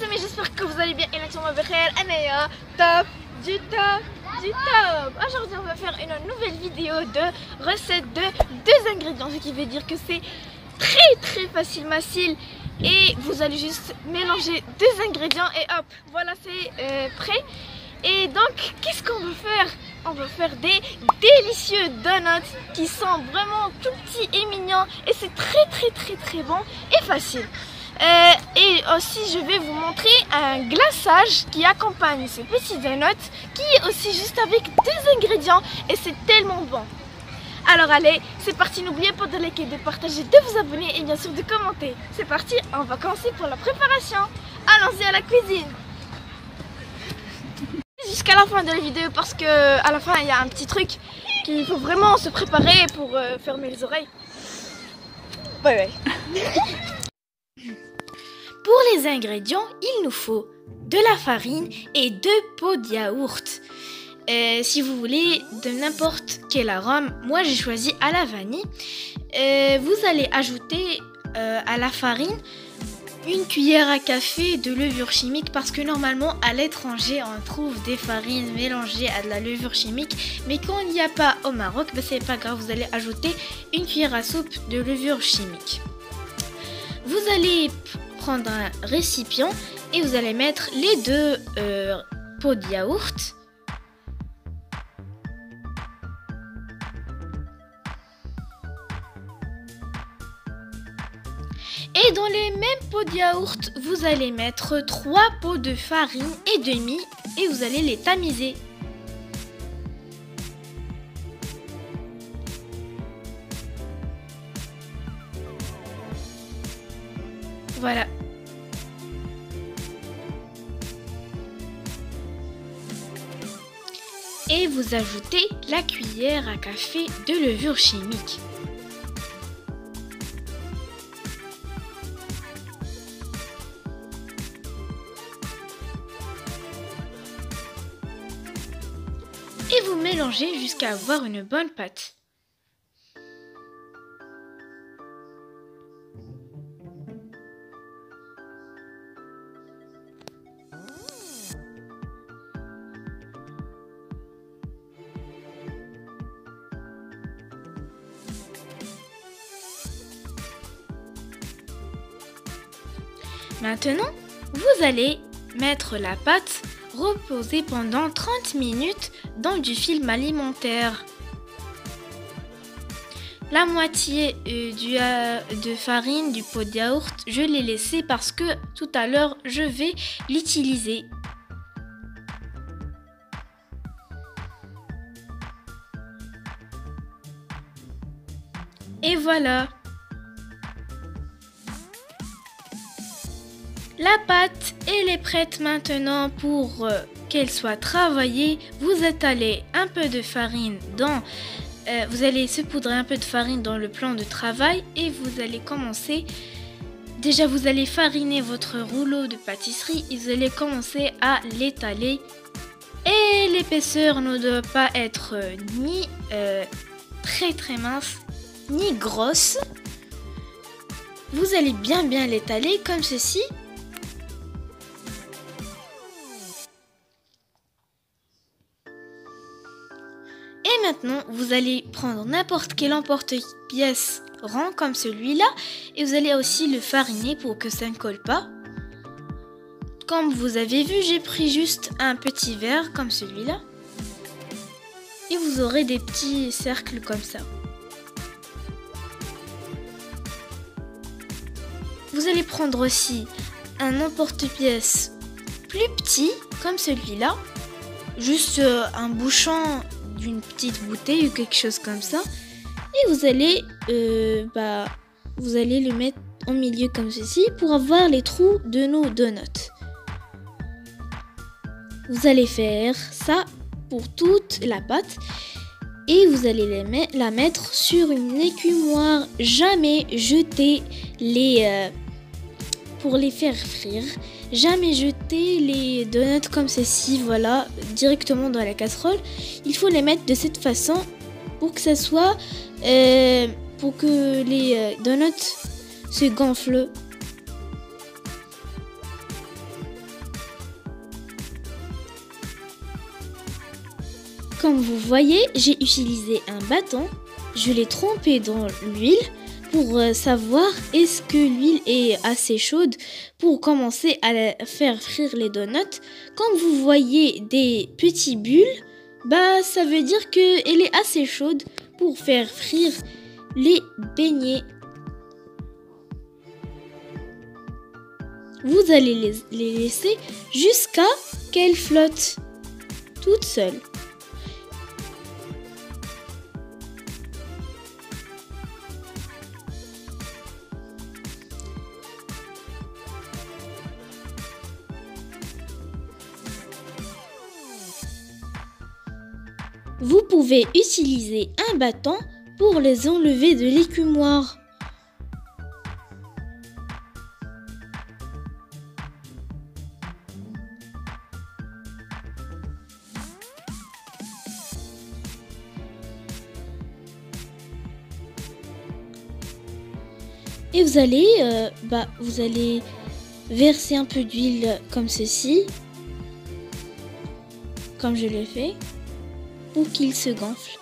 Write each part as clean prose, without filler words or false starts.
les amis, j'espère que vous allez bien. Et là, sur ma belle Anaya, top du top du top. Aujourd'hui, on va faire une nouvelle vidéo de recette de 2 ingrédients, ce qui veut dire que c'est très facile. Et vous allez juste mélanger 2 ingrédients et hop, voilà, c'est prêt. Et donc, qu'est-ce qu'on va faire? On va faire des délicieux donuts qui sont vraiment tout petits et mignons. Et c'est très bon et facile. Et aussi, je vais vous montrer un glaçage qui accompagne ces petits donuts, qui est aussi juste avec 2 ingrédients. Et c'est tellement bon. Alors allez, c'est parti. N'oubliez pas de liker, de partager, de vous abonner et bien sûr de commenter. C'est parti, on va commencer pour la préparation. Allons-y à la cuisine. Jusqu'à la fin de la vidéo parce que à la fin il y a un petit truc qu'il faut vraiment se préparer pour fermer les oreilles. Ouais. Pour les ingrédients, il nous faut de la farine et 2 pots de yaourt. Si vous voulez de n'importe quel arôme, moi j'ai choisi à la vanille. Vous allez ajouter à la farine 1 cuillère à café de levure chimique, parce que normalement à l'étranger on trouve des farines mélangées à de la levure chimique, mais quand il n'y a pas au Maroc, c'est pas grave, vous allez ajouter 1 cuillère à soupe de levure chimique. Vous allez prendre un récipient et vous allez mettre les 2 pots de yaourt. Et dans les mêmes pots de yaourt, vous allez mettre 3 pots de farine et demi et vous allez les tamiser. Voilà. Et vous ajoutez la cuillère à café de levure chimique. Et vous mélangez jusqu'à avoir une bonne pâte. Maintenant, vous allez mettre la pâte reposer pendant 30 minutes dans du film alimentaire. La moitié de farine du pot de yaourt, je l'ai laissé parce que tout à l'heure je vais l'utiliser. Et voilà. La pâte, elle est prête maintenant pour qu'elle soit travaillée. Vous étalez un peu de farine vous allez saupoudrer un peu de farine dans le plan de travail et vous allez commencer. Déjà, vous allez fariner votre rouleau de pâtisserie et vous allez commencer à l'étaler. Et l'épaisseur ne doit pas être ni très mince, ni grosse. Vous allez bien l'étaler comme ceci. Et maintenant, vous allez prendre n'importe quel emporte-pièce rond comme celui-là et vous allez aussi le fariner pour que ça ne colle pas. Comme vous avez vu, j'ai pris juste un petit verre comme celui-là et vous aurez des petits cercles comme ça. Vous allez prendre aussi un emporte-pièce plus petit comme celui-là, juste un bouchon d'une petite bouteille ou quelque chose comme ça, et vous allez le mettre au milieu comme ceci pour avoir les trous de nos donuts. Vous allez faire ça pour toute la pâte et vous allez la mettre sur une écumoire. Jamais jeter pour les faire frire. Jamais jeter les donuts comme ceci, voilà, directement dans la casserole. Il faut les mettre de cette façon pour que ça soit, pour que les donuts se gonflent. Comme vous voyez, j'ai utilisé un bâton. Je l'ai trempé dans l'huile pour savoir est-ce que l'huile est assez chaude pour commencer à faire frire les donuts. Quand vous voyez des petits bulles, ça veut dire qu'elle est assez chaude pour faire frire les beignets. Vous allez les laisser jusqu'à qu'elles flottent toutes seules. Vous pouvez utiliser un bâton pour les enlever de l'écumoire. Et vous allez verser un peu d'huile comme ceci, comme je l'ai fait, pour qu'il se gonfle.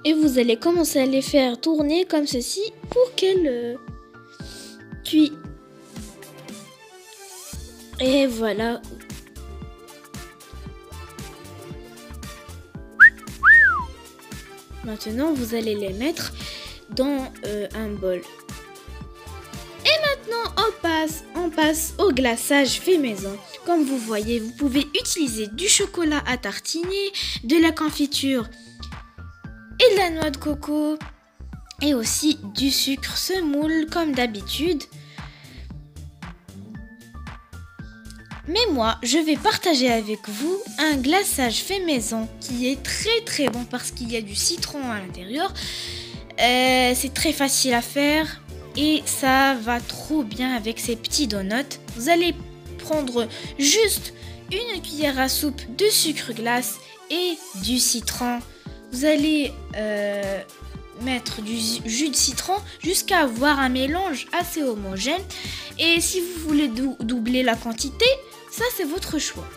Et vous allez commencer à les faire tourner comme ceci pour qu'elles cuisent. Et voilà. Maintenant, vous allez les mettre dans un bol. Et maintenant, on passe au glaçage fait maison. Comme vous voyez, vous pouvez utiliser du chocolat à tartiner, de la confiture et de la noix de coco et aussi du sucre semoule comme d'habitude. Mais moi, je vais partager avec vous un glaçage fait maison qui est très bon parce qu'il y a du citron à l'intérieur. C'est très facile à faire et ça va trop bien avec ces petits donuts. Vous allez prendre juste une cuillère à soupe de sucre glace et du citron. Vous allez mettre du jus de citron jusqu'à avoir un mélange assez homogène. Et si vous voulez doubler la quantité, ça c'est votre choix.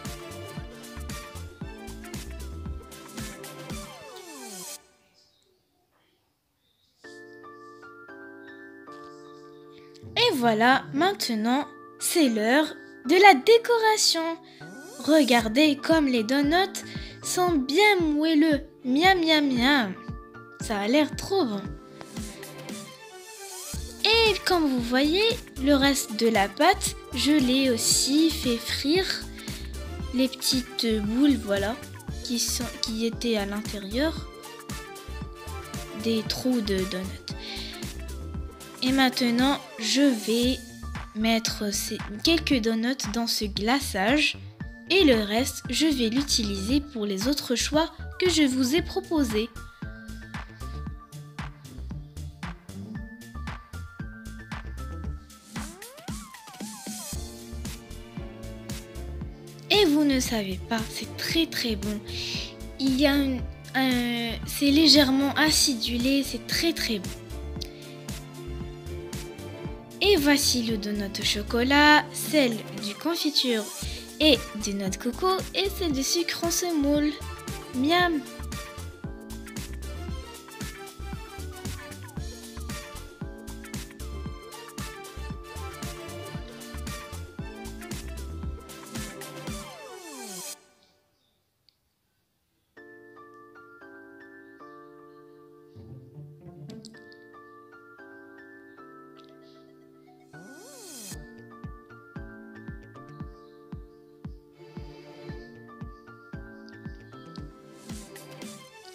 Et voilà, maintenant c'est l'heure de la décoration. Regardez comme les donuts sont bien moelleux. Miam miam miam. Ça a l'air trop bon. Et comme vous voyez, le reste de la pâte, je l'ai aussi fait frire. Les petites boules, voilà, qui étaient à l'intérieur des trous de donuts. Et maintenant, je vais mettre quelques donuts dans ce glaçage. Et le reste, je vais l'utiliser pour les autres choix que je vous ai proposés. Et vous ne savez pas, c'est très bon. Il y a c'est légèrement acidulé, c'est très bon. Et voici le donut au chocolat, celle du confiture et de noix de coco et celle de sucre en semoule. Miam!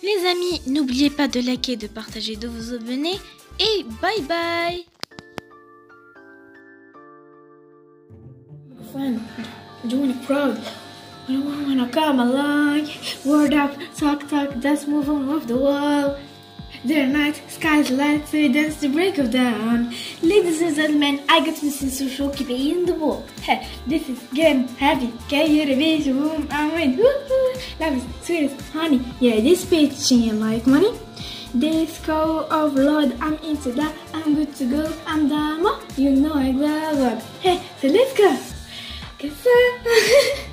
Les amis, n'oubliez pas de liker, de partager, de vous abonner et bye bye. Friend, doing a crowd. When I come along, word up, talk, let's move on off the wall. There night, skies light, so we dance the break of dawn. Ladies and gentlemen, I got Mrs. Social keeping in the walk. Hey, this is game happy. Can you reveal whom I'm in? Love is sweet as honey. Yeah, this bitch ain't like money. Disco overload, I'm into that. I'm good to go. I'm done. You know I love it. Hey, so let's go. Guess